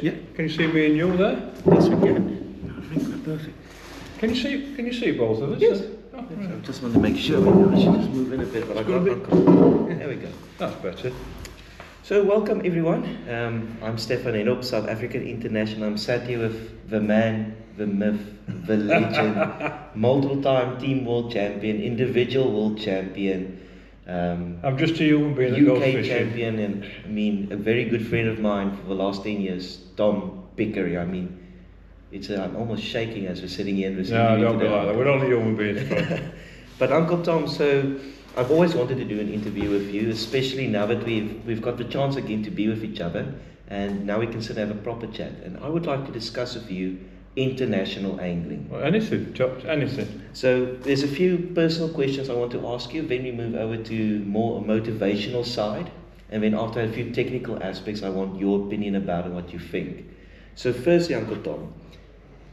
Yeah. Can you see me and you there? Yes, we can. I think we're perfect. Can you see both of us? Yes. Oh, right. I just want to make sure. I should just move in a bit, but I got there we go. That's better. So welcome everyone. I'm Stefan Enop, South African international. I'm sat here with the man, the myth, the legend, multiple-time team world champion, individual world champion. I'm just a human being that goes UK fishing. champion, and I mean a very good friend of mine for the last 10 years, Tom Pickering. I mean, I'm almost shaking as we're sitting here and listening to No, you don't be today. like that. We're only human beings, bro. But Uncle Tom, so I've always wanted to do an interview with you, especially now that we've got the chance again to be with each other, and now we can sit and have a proper chat. And I would like to discuss with you international angling. Well, anything, anything. So there's a few personal questions I want to ask you, then we move over to more a motivational side, and then after a few technical aspects I want your opinion about and what you think. So firstly, Uncle Tom,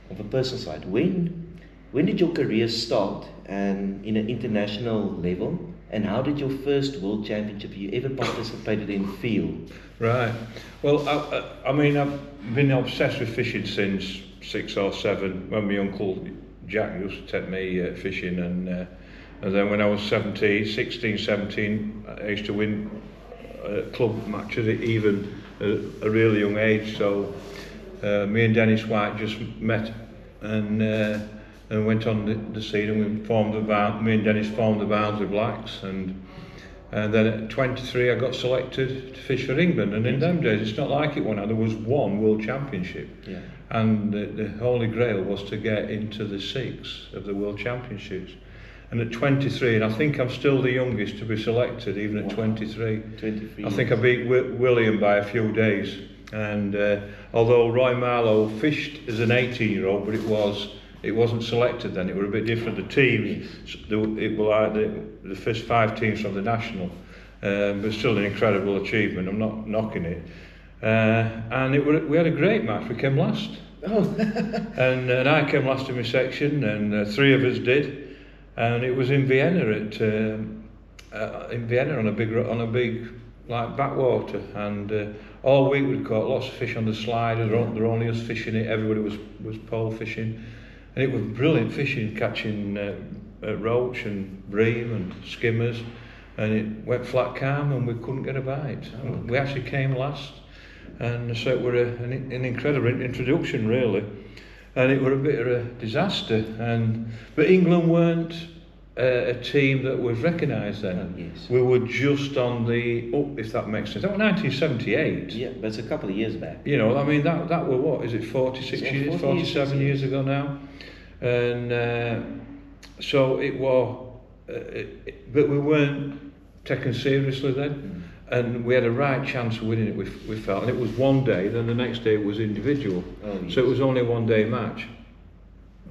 on the personal side, when did your career start and in an international level, and how did your first world championship you ever participated in feel? Right. Well, I mean, I've been obsessed with fishing since 6 or 7, when my uncle Jack used to take me fishing, and then when I was 16, 17, I used to win club matches at even a really young age. So me and Dennis White just met and went on the scene, and me and Dennis formed the Barnsley Blacks, and then at 23 I got selected to fish for England, and in them days it's not like it now. There was one World Championship, yeah. And the Holy Grail was to get into the 6 of the World Championships. And at 23, and I think I'm still the youngest to be selected, even at 23. 23 I think I beat William by a few days. And although Roy Marlowe fished as an 18-year-old, but it wasn't selected then. It were a bit different. The teams, it were like the first 5 teams from the national, but still an incredible achievement. I'm not knocking it. And we had a great match. We came last. Oh. and I came last in my section, and 3 of us did. And it was in Vienna on a big like backwater, and all week we'd caught lots of fish on the slide. There were only us fishing it. Everybody was pole fishing, and it was brilliant fishing, catching roach and bream and skimmers, and it went flat calm and we couldn't get a bite. Oh, okay. We actually came last, and so it were an incredible introduction really, and it were a bit of a disaster. But England weren't a team that was recognised then. Oh, yes. We were just on the up, if that makes sense. That was 1978. Yeah, but it's a couple of years back. You know, I mean, that were what, is it 46 years, 47 years ago now? And so it was, but we weren't taken seriously then. And we had a right chance of winning it, we felt. And it was one day, then the next day it was individual. Oh, yes. So it was only a one-day match.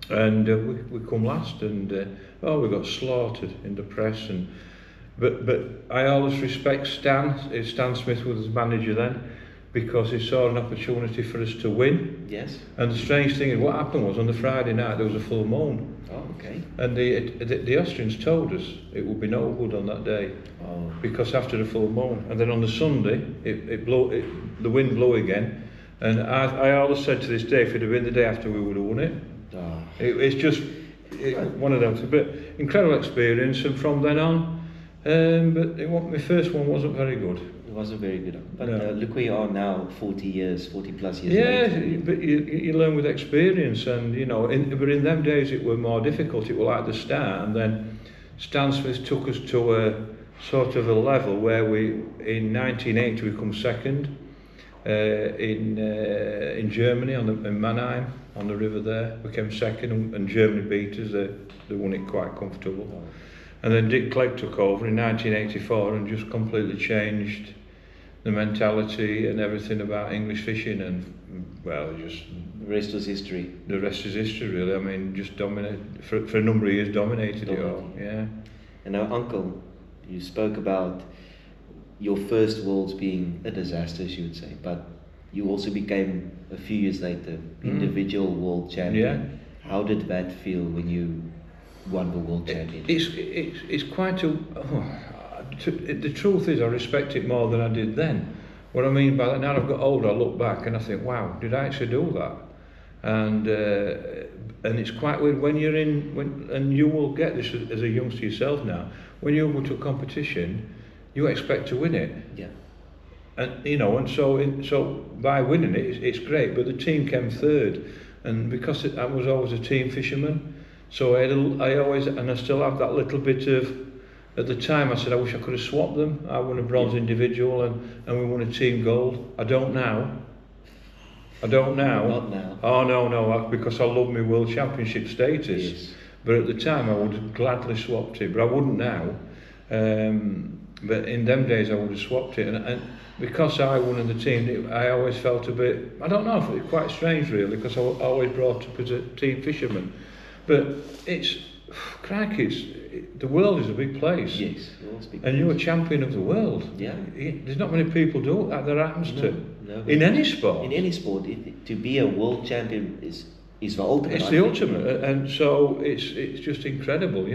And we come last, and we got slaughtered in the press. But I always respect Stan Smith was the manager then, because he saw an opportunity for us to win. Yes. And the strange thing is, what happened was on the Friday night there was a full moon. Oh, okay. And the Austrians told us it would be no good on that day, because after the full moon. And then on the Sunday, the wind blew again. And I always said to this day, if it had been the day after, we would have won it. Oh. It's just one of them. But incredible experience, and from then on, my first one wasn't very good. It wasn't very good. But No. look where you are now, 40 plus years Yeah, later. but you learn with experience, and you know. But in them days, it were more difficult. It was like the start, and then Stan Smith took us to a sort of a level where in 1980 we come second in Germany in Mannheim on the river there. We came second, and Germany beat us. They won it quite comfortable. Oh. And then Dick Clegg took over in 1984 and just completely changed the mentality and everything about English fishing, and just The rest was history. the rest is history really. I mean, just dominated for a number of years, dominated it all. Yeah. And now, Uncle, you spoke about your first Worlds being a disaster, as you would say, but you also became, a few years later, individual world champion. Yeah. How did that feel when you won the world championship? It's quite a... the truth is, I respect it more than I did then, What I mean by that, now I've got older, I look back and I think, wow, did I actually do that? And it's quite weird when you're and you will get this as a youngster yourself now. When you go to a competition, you expect to win it. Yeah. And and so by winning it, it's great. But the team came third, and because I was always a team fisherman, so I always, and I still have that little bit of. At the time, I said I wish I could have swapped them. I won a bronze individual, and we won a team gold. I don't now. Not now. Oh no, because I love my world championship status. Yes. But at the time, I would have gladly swapped it. But I wouldn't now. But in them days, I would have swapped it, and because I won in the team, I always felt a bit. I don't know, it's quite strange really, because I was always brought up as a team fisherman. But it's the world is a big place. Yes, the world's big. And you're a champion of the world. Yeah. There's not many people do that happens to. No, in any sport. In any sport, to be a world champion is the ultimate. It's the ultimate, and so it's just incredible,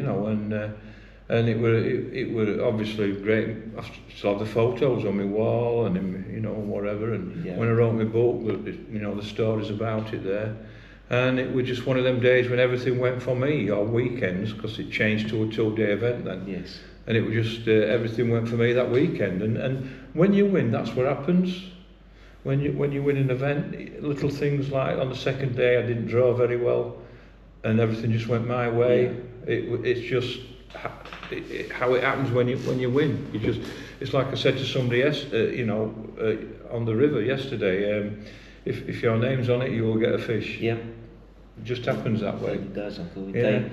and it were obviously great. I still have the photos on my wall and whatever. And when I wrote my book, the stories about it there. And it was just one of them days when everything went for me, or weekends, because it changed to a 2-day event then. Yes. And it was just, everything went for me that weekend. And when you win, that's what happens. When you win an event, little things like on the second day I didn't draw very well, and everything just went my way. Yeah. It's just how it happens when you win. It's like I said to somebody on the river yesterday. If your name's on it, you will get a fish. Yeah. It just happens that way. It does, Uncle. Yeah.